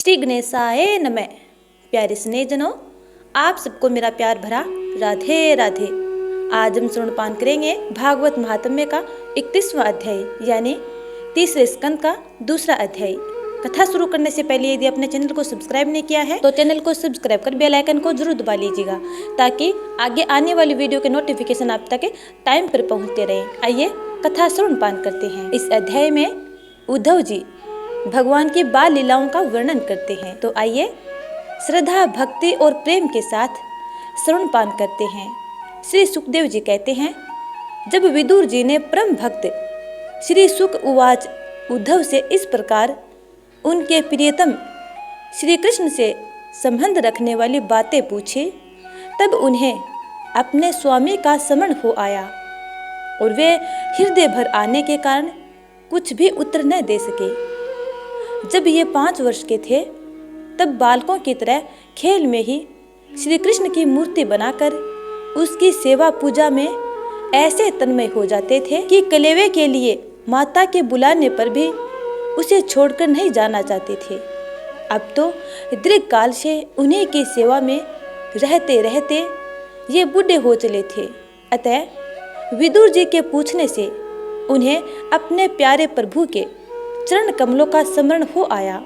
श्री गणेशाय नमः। प्यारे स्नेहजनों, आप सबको मेरा प्यार भरा राधे राधे। आज हम श्रवणपान करेंगे भागवत महात्म्य का 31वां अध्याय यानी तीसरे स्कंद का दूसरा अध्याय। कथा शुरू करने से पहले यदि अपने चैनल को सब्सक्राइब नहीं किया है तो चैनल को सब्सक्राइब कर बेल आइकन को जरूर दबा लीजिएगा ताकि आगे आने वाली वीडियो के नोटिफिकेशन आप तक टाइम पर पहुंचते रहें। आइए कथा श्रवणपान करते हैं। इस अध्याय में उद्धव जी भगवान की बाल लीलाओं का वर्णन करते हैं। तो आइए श्रद्धा, भक्ति और प्रेम के साथ श्रवणपान करते हैं। श्री सुखदेव जी कहते हैं, जब विदुर जी ने परम भक्त श्री सुक उवाच उद्धव से इस प्रकार उनके प्रियतम श्री कृष्ण से संबंध रखने वाली बातें पूछी, तब उन्हें अपने स्वामी का स्मरण हो आया और वे हृदय भर आने के कारण कुछ भी उत्तर न दे सके। जब ये 5 वर्ष के थे तब बालकों की तरह खेल में ही श्री कृष्ण की मूर्ति बनाकर उसकी सेवा पूजा में ऐसे तन्मय हो जाते थे कि कलेवे के लिए माता के बुलाने पर भी उसे छोड़कर नहीं जाना चाहते थे। अब तो दीर्घ काल से उन्हीं की सेवा में रहते रहते ये बूढ़े हो चले थे। अतः विदुर जी के पूछने से उन्हें अपने प्यारे प्रभु के चरण कमलों का स्मरण हो आया।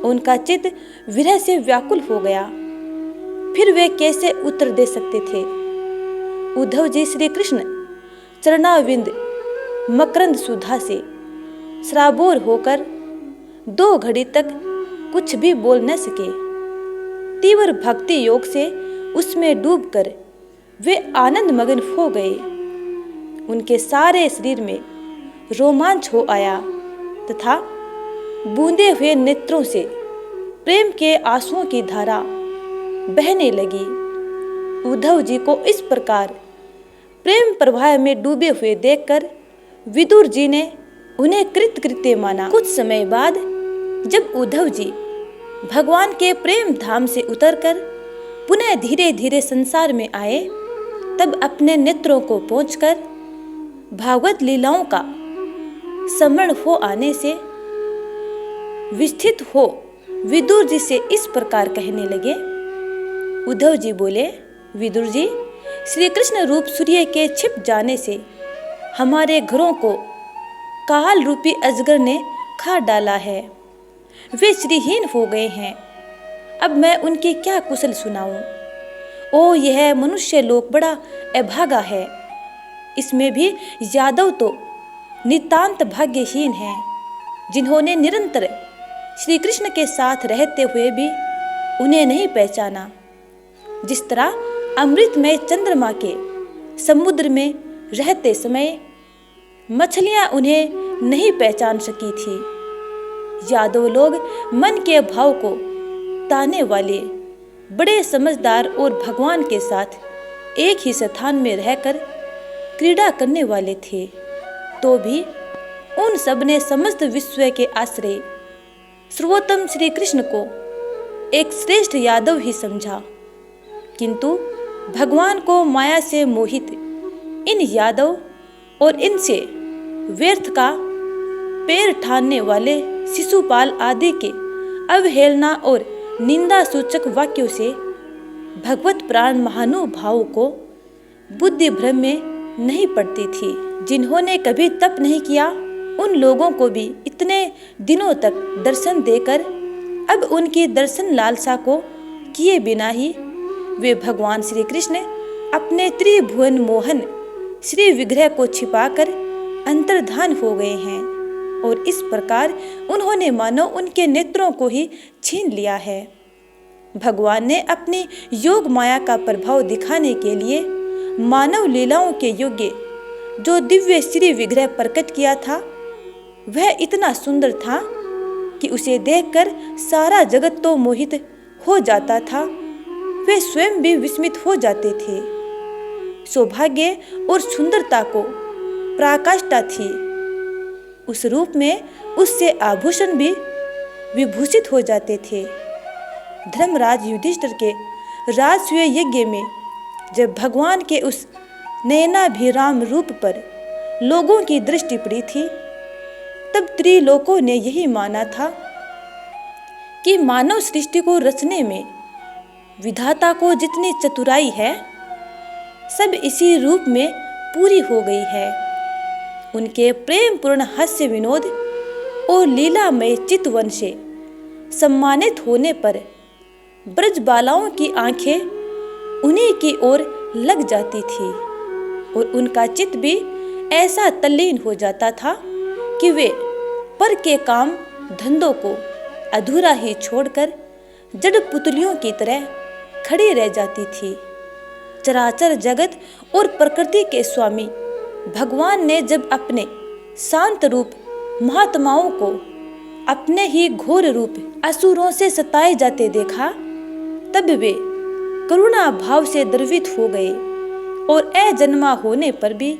उनका चित्त विरह से व्याकुल हो गया। फिर वे कैसे उत्तर दे सकते थे। उद्धव जी श्री कृष्ण चरणाविंद मकरंद सुधा से सराबोर होकर 2 घड़ी तक कुछ भी बोल न सके। तीव्र भक्ति योग से उसमें डूबकर वे आनंद मगन हो गए। उनके सारे शरीर में रोमांच हो आया तथा बूंदे हुए नेत्रों से प्रेम के आंसुओं की धारा बहने लगी। उद्धव जी को इस प्रकार प्रेम प्रवाह में डूबे हुए देखकर विदुर जी ने उन्हें कृतकृत्य माना। कुछ समय बाद जब उद्धव जी भगवान के प्रेम धाम से उतरकर पुनः धीरे धीरे संसार में आए, तब अपने नेत्रों को पोंछकर भागवत लीलाओं का स्मरण हो आने से विस्थित हो विदुर जी से इस प्रकार कहने लगे। उद्धव जी बोले, विदुर जी, श्री कृष्ण रूप सूर्य के छिप जाने से हमारे घरों को काल रूपी अजगर ने खा डाला है। वे श्रीहीन हो गए हैं। अब मैं उनकी क्या कुशल सुनाऊं। ओ, यह मनुष्य लोक बड़ा अभागा है। इसमें भी यादव तो नितांत भाग्यहीन हैं, जिन्होंने निरंतर श्री कृष्ण के साथ रहते हुए भी उन्हें नहीं पहचाना। जिस तरह अमृतमय चंद्रमा के समुद्र में रहते समय मछलियां उन्हें नहीं पहचान सकी थी। यादव लोग मन के भाव को ताने वाले, बड़े समझदार और भगवान के साथ एक ही स्थान में रहकर क्रीड़ा करने वाले थे। तो भी उन सब ने समस्त विश्व के आश्रय सर्वोत्तम श्री कृष्ण को एक श्रेष्ठ यादव ही समझा, किंतु भगवान को माया से मोहित इन यादव और इनसे व्यर्थ का पैर ठानने वाले शिशुपाल आदि के अवहेलना और निंदा सूचक वाक्यों से भगवत प्राण महानुभावों को बुद्धि भ्रम में नहीं पड़ती थी। जिन्होंने कभी तप नहीं किया, उन लोगों को भी इतने दिनों तक दर्शन देकर अब उनकी दर्शन लालसा को किए बिना ही वे भगवान श्री कृष्ण अपने त्रिभुवन मोहन श्री विग्रह को छिपाकर अंतर्धान हो गए हैं और इस प्रकार उन्होंने मानो उनके नेत्रों को ही छीन लिया है। भगवान ने अपनी योग माया का प्रभाव दिखाने के लिए मानव लीलाओं के योग्य जो दिव्य श्री विग्रह प्रकट किया था, वह इतना सुंदर था कि उसे देखकर सारा जगत तो मोहित हो जाता था। वे स्वयं भी विस्मित हो जाते थे। सौभाग्य और सुंदरता को पराकाष्ठा थी। उस रूप में उससे आभूषण भी विभूषित हो जाते थे। धर्मराज युधिष्ठिर के राजसूय यज्ञ में जब भगवान के उस नयनाभिराम रूप पर लोगों की दृष्टि पड़ी थी, तब त्रिलोकों ने यही माना था कि मानव सृष्टि को रचने में विधाता को जितनी चतुराई है, सब इसी रूप में पूरी हो गई है। उनके प्रेम पूर्ण हास्य विनोद और लीलामय चितवन से सम्मानित होने पर ब्रज बालाओं की आंखें उन्हीं की ओर लग जाती थी और उनका चित्त भी ऐसा तल्लीन हो जाता था कि वे पर के काम धंधों को अधूरा ही छोड़कर जड़ पुतलियों की तरह खड़ी रह जाती थी। चराचर जगत और प्रकृति के स्वामी भगवान ने जब अपने शांत रूप महात्माओं को अपने ही घोर रूप असुरों से सताए जाते देखा, तब वे करुणा भाव से द्रवित हो गए और अजन्मा होने पर भी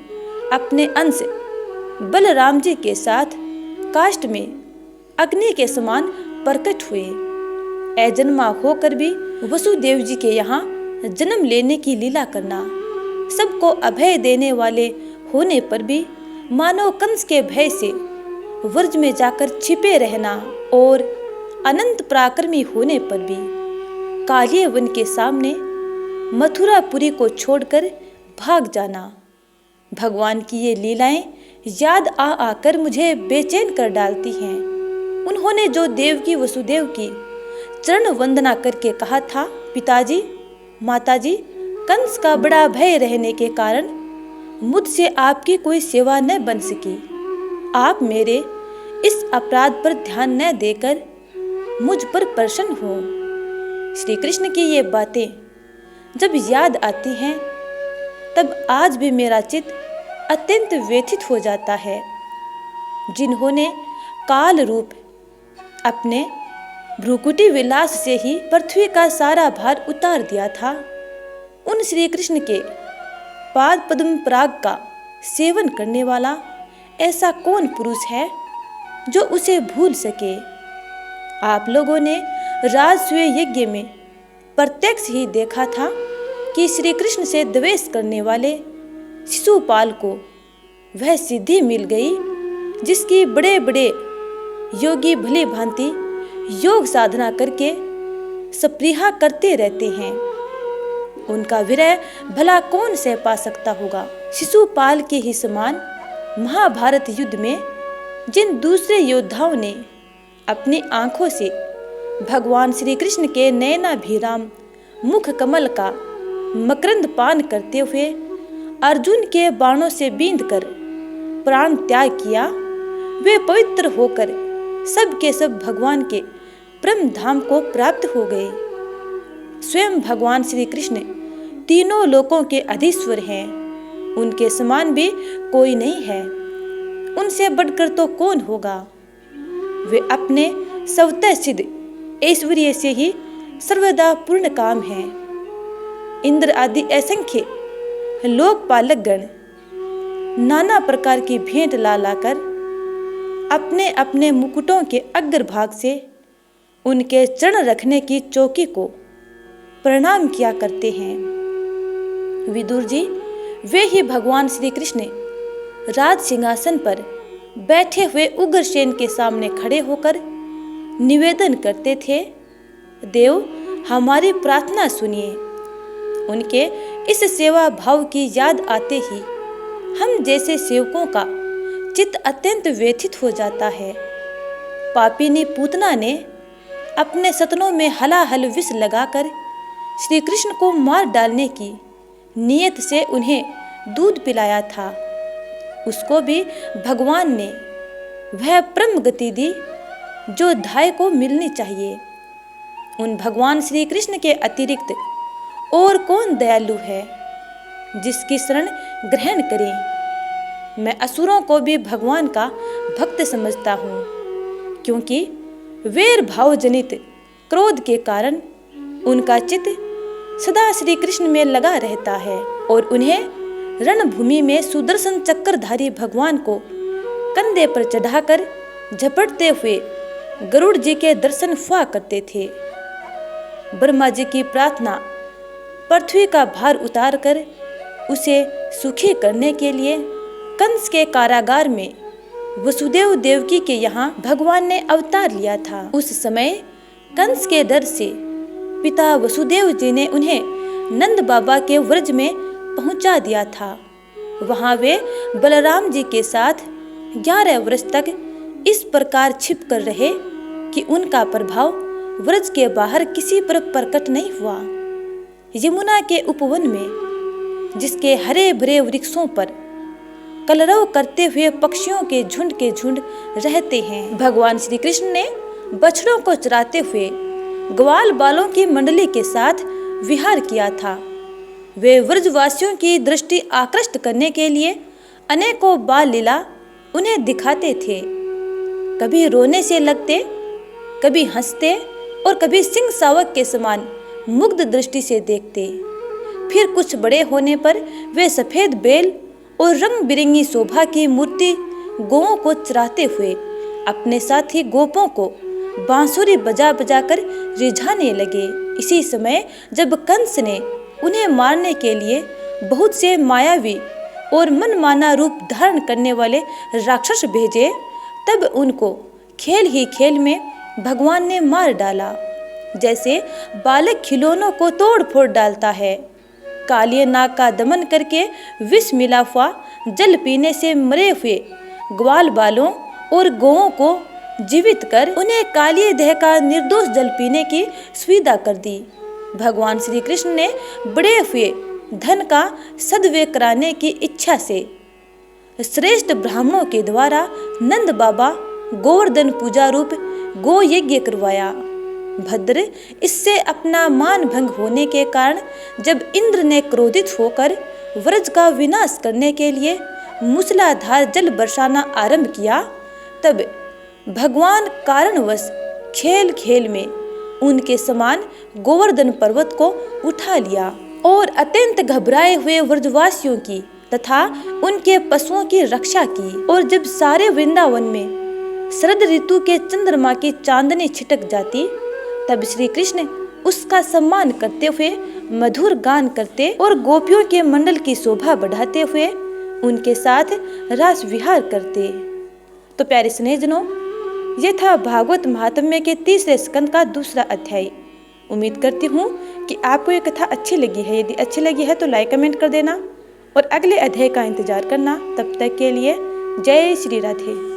अपने अंश बलराम जी के साथ काष्ठ में अग्नि के समान प्रकट हुए। अजन्मा होकर भी वसुदेव जी के यहाँ जन्म लेने की लीला करना, सबको अभय देने वाले होने पर भी मानव कंस के भय से व्रज में जाकर छिपे रहना और अनंत पराक्रमी होने पर भी कालिय वन के सामने मथुरापुरी को छोड़कर भाग जाना। भगवान की ये लीलाएं याद आ आकर मुझे बेचैन कर डालती हैं। उन्होंने जो देवकी वसुदेव की चरण वंदना करके कहा था, पिताजी माताजी, कंस का बड़ा भय रहने के कारण मुझसे आपकी कोई सेवा न बन सकी। आप मेरे इस अपराध पर ध्यान न देकर मुझ पर प्रसन्न हो। श्री कृष्ण की ये बातें जब याद आती हैं, तब आज भी मेरा चित्त अत्यंत व्यथित हो जाता है। जिन्होंने काल रूप अपने भ्रुकुटी विलास से ही पृथ्वी का सारा भार उतार दिया था, उन श्री कृष्ण के पाद पद्म पराग का सेवन करने वाला ऐसा कौन पुरुष है जो उसे भूल सके। आप लोगों ने राजसूय यज्ञ में प्रत्यक्ष ही देखा था कि श्री कृष्ण से द्वेष करने वाले शिशुपाल को वह सिद्धि मिल गई जिसकी बड़े बड़े योगी भली भांति योग साधना करके सप्रीहा करते रहते हैं। उनका विरह भला कौन सह पा सकता होगा। शिशुपाल के ही समान महाभारत युद्ध में जिन दूसरे योद्धाओं ने अपनी आंखों से भगवान श्री कृष्ण के नयनाभिराम मुख कमल का मकरंद पान करते हुए अर्जुन के बाणों से बींधकर प्राण त्याग किया, वे पवित्र होकर सब के सब भगवान के परम धाम को प्राप्त हो गए। स्वयं भगवान श्री कृष्ण तीनों लोकों के अधीश्वर हैं। उनके समान भी कोई नहीं है, उनसे बढ़कर तो कौन होगा। वे अपने स्वतः सिद्ध ऐश्वर्य से ही सर्वदा पूर्ण काम हैं। इंद्र आदि असंख्य लोकपालक गण नाना प्रकार की भेंट ला लाकर अपने अपने मुकुटों के अग्रभाग से उनके चरण रखने की चौकी को प्रणाम किया करते हैं। विदुर जी, वे ही भगवान श्री कृष्ण राज सिंहासन पर बैठे हुए उग्रसेन के सामने खड़े होकर निवेदन करते थे, देव हमारी प्रार्थना सुनिए। उनके इस सेवा भाव की याद आते ही हम जैसे सेवकों का चित्त अत्यंत व्यथित हो जाता है। पापिनी पूतना ने अपने सतनों में हलाहल विष लगाकर श्री कृष्ण को मार डालने की नियत से उन्हें दूध पिलाया था। उसको भी भगवान ने वह परम गति दी जो धाय को मिलनी चाहिए। उन भगवान श्री कृष्ण के अतिरिक्त और कौन दयालु है जिसकी शरण ग्रहण करें। मैं असुरों को भी भगवान का भक्त समझता हूँ, क्योंकि वैर भाव जनित क्रोध के कारण उनका चित्त सदा श्री कृष्ण में लगा रहता है और उन्हें रणभूमि में सुदर्शन चक्रधारी भगवान को कंधे पर चढ़ाकर झपटते हुए गरुड़ जी के दर्शन हुआ करते थे। ब्रह्मा जी की प्रार्थना पृथ्वी का भार उतारकर उसे सुखी करने के लिए कंस के कारागार में वसुदेव देवकी के यहाँ भगवान ने अवतार लिया था। उस समय कंस के डर से पिता वसुदेव जी ने उन्हें नंद बाबा के व्रज में पहुंचा दिया था। वहां वे बलराम जी के साथ 11 वर्ष तक इस प्रकार छिप कर रहे कि उनका प्रभाव व्रज के बाहर किसी पर प्रकट नहीं हुआ। यमुना के उपवन में, जिसके हरे भरे वृक्षों पर कलरव करते हुए पक्षियों के झुंड रहते हैं, भगवान श्री कृष्ण ने बछड़ों को चराते हुए ग्वाल बालों की मंडली के साथ विहार किया था। वे व्रजवासियों की दृष्टि आकृष्ट करने के लिए अनेकों बाल लीला उन्हें दिखाते थे। कभी रोने से लगते, कभी हंसते और कभी सिंह शावक के समान मुग्ध दृष्टि से देखते। फिर कुछ बड़े होने पर वे सफेद बेल और रंग बिरंगी शोभा की मूर्ति गौओं को चराते हुए अपने साथी गोपों को बांसुरी बजा बजा कर रिझाने लगे। इसी समय जब कंस ने उन्हें मारने के लिए बहुत से मायावी और मनमाना रूप धारण करने वाले राक्षस भेजे, तब उनको खेल ही खेल में भगवान ने मार डाला, जैसे बालक खिलौनों को तोड़ फोड़ डालता है। कालिए नाग का दमन करके विष मिला हुआ जल पीने से मरे हुए ग्वाल बालों और गौओं को जीवित कर उन्हें कालिए देह का निर्दोष जल पीने की सुविधा कर दी। भगवान श्री कृष्ण ने बड़े हुए धन का सदव्यय कराने की इच्छा से श्रेष्ठ ब्राह्मणों के द्वारा नंद बाबा गोवर्धन पूजा रूप गो यज्ञ करवाया। भद्र, इससे अपना मान भंग होने के कारण जब इंद्र ने क्रोधित होकर व्रज का विनाश करने के लिए मूसलाधार जल बरसाना आरंभ किया, तब भगवान कारणवश खेल खेल में उनके समान गोवर्धन पर्वत को उठा लिया और अत्यंत घबराए हुए व्रजवासियों की तथा उनके पशुओं की रक्षा की। और जब सारे वृंदावन में शरद ऋतु के चंद्रमा की चांदनी छिटक जाती, तब श्री कृष्ण उसका सम्मान करते हुए मधुर गान करते और गोपियों के मंडल की शोभा बढ़ाते हुए उनके साथ रास विहार करते। तो प्यारे स्नेहजनों, ये था भागवत महात्म्य के 3रे स्कंद का 2रा अध्याय। उम्मीद करती हूँ कि आपको ये कथा अच्छी लगी है। यदि अच्छी लगी है तो लाइक कमेंट कर देना और अगले अध्याय का इंतजार करना। तब तक के लिए जय श्री राधे।